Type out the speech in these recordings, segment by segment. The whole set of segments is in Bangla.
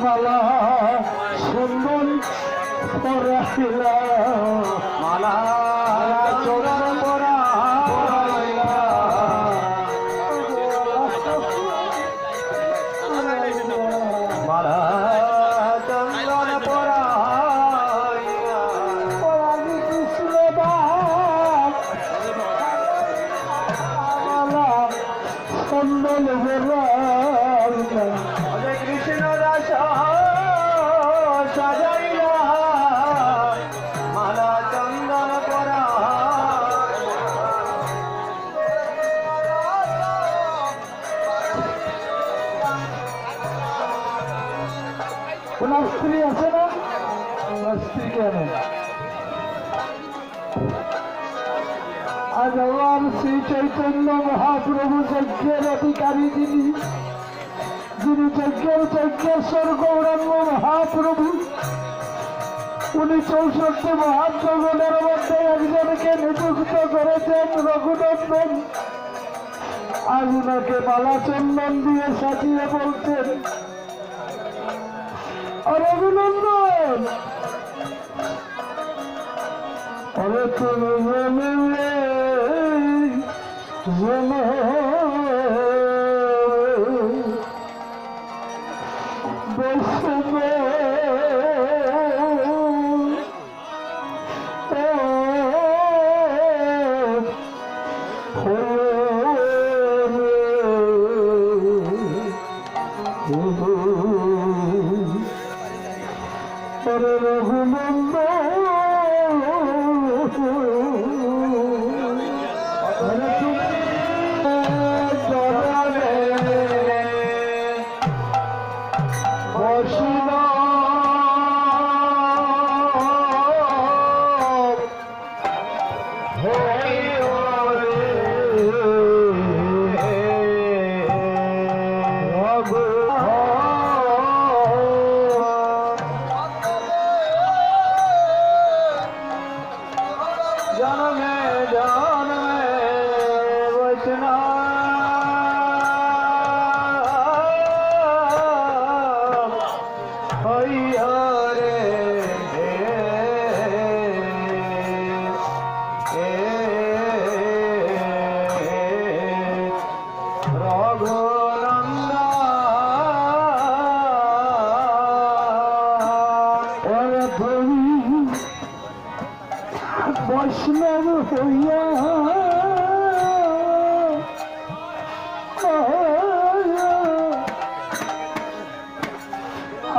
মালা সুন্দর পরাইলা মালা চোরার পরা মালা চন্দন পরা কৃষ্ণ মালা চন্দন পরা কৃষ্ণ দাস সাজাইলা মালা চন্দন পরা ওনার স্ত্রী আছে না? ওনার স্ত্রীকে আনেন। আজ আমার শ্রী চৈতন্য মহাপ্রভু যজ্ঞের অধিকারী যিনি যজ্ঞেশ্বর গৌরাঙ্গ মহাপ্রভু, উনি 64 মহাপ্রভুদের মধ্যে একজনকে নিযুক্ত করেছেন রঘুনন্দন। আজ উনাকে মালা চন্দন দিয়ে সাজিয়ে বলছেন, রঘুনন্দন অরে তুমি বলিলে বৈষ্ণবে রঘুনন্দ জনমে জনমে বৈষ্ণব হইয়া রে বৈষ্ণব হইয়া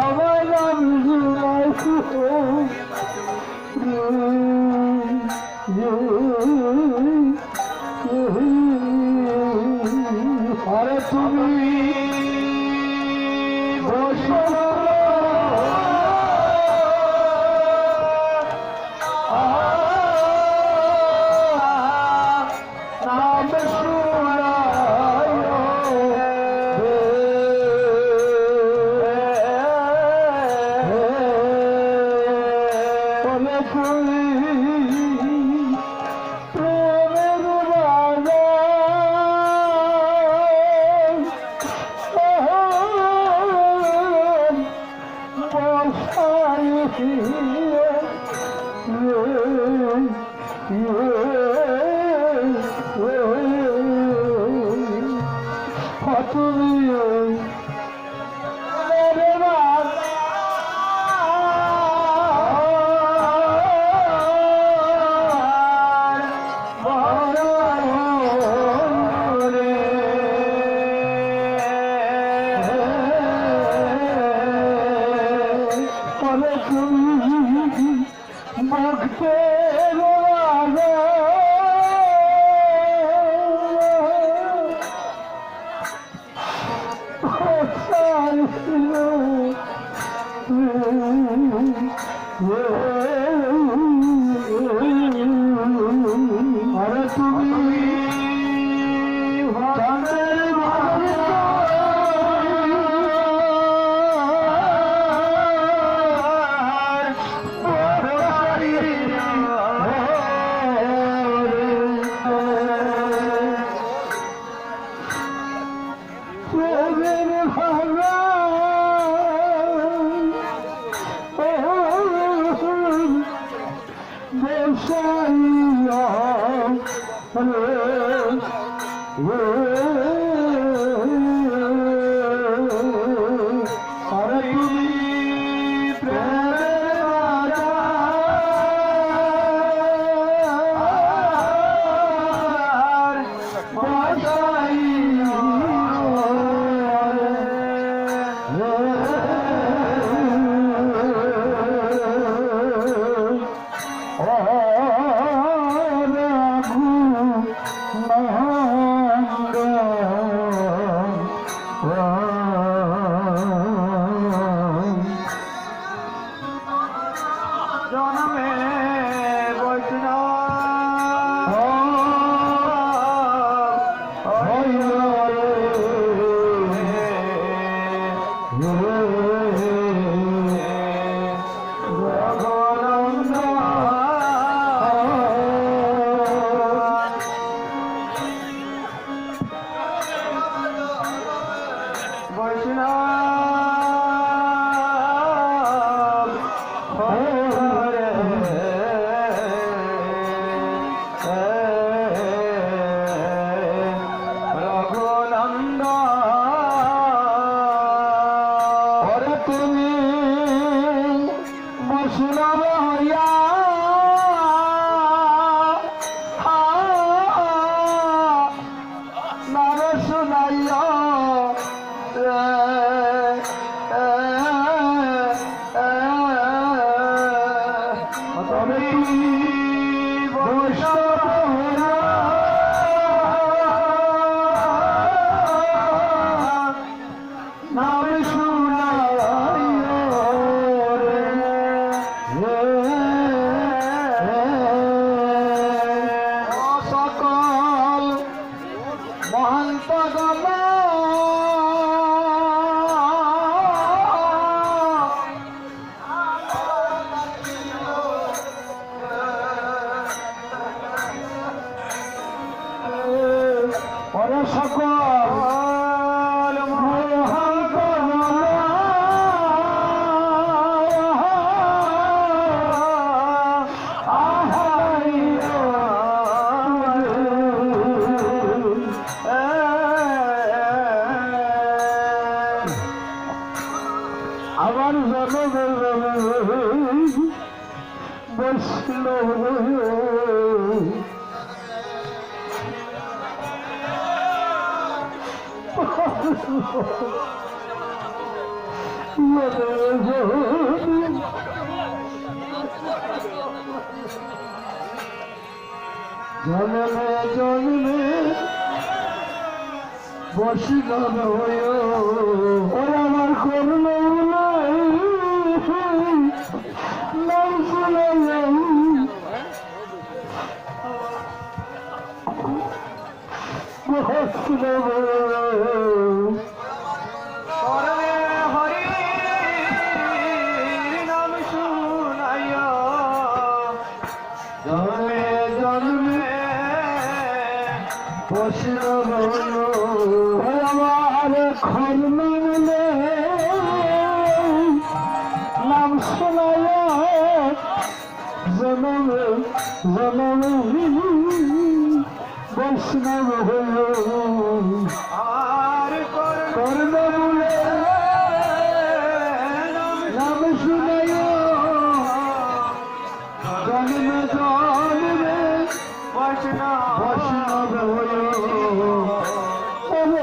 আমার আরে তুমি বৈষ্ণব আরে তুমি Oh, আরে তুমি প্রেমের রাজা বাসাই জনমে বৈষ্ণব হইল রঘুনন্দন বৈষ্ণব তুমি বৈষ্ণব হইয়া নাম শুনাইয়া তুমি বৈষ্ণব হইয়া নাম সকল মহান্ত গণ সকল মহান্ত আবার বসল জন্মে জন্মে বসিলাম হয়ে আমার করল নাম শুনাইলাম হরি নাম শুনাইয়া জন্মে জন্মে বসিলাম আমার খন্মে নাম শোনায় জনমে জনমে বৈষ্ণব হল আর কর্ম বলে নাম শুনায় জন্মে জন্মে বৈষ্ণব হল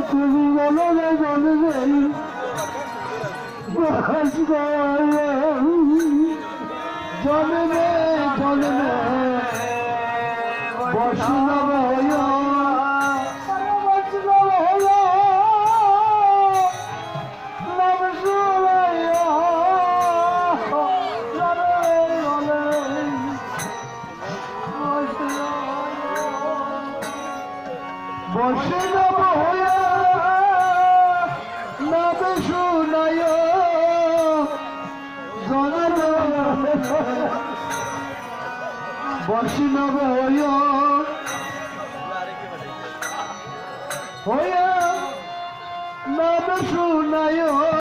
তুমি বলো জন্মে জন্মে জন্মে বৈষ্ণব হইয়া বৈষ্ণব হইয়া নাম শুনাইয়া বৈষ্ণব হইয়া নাম শুনাইয়া বৈষ্ণব হইয়া নাম শুনায়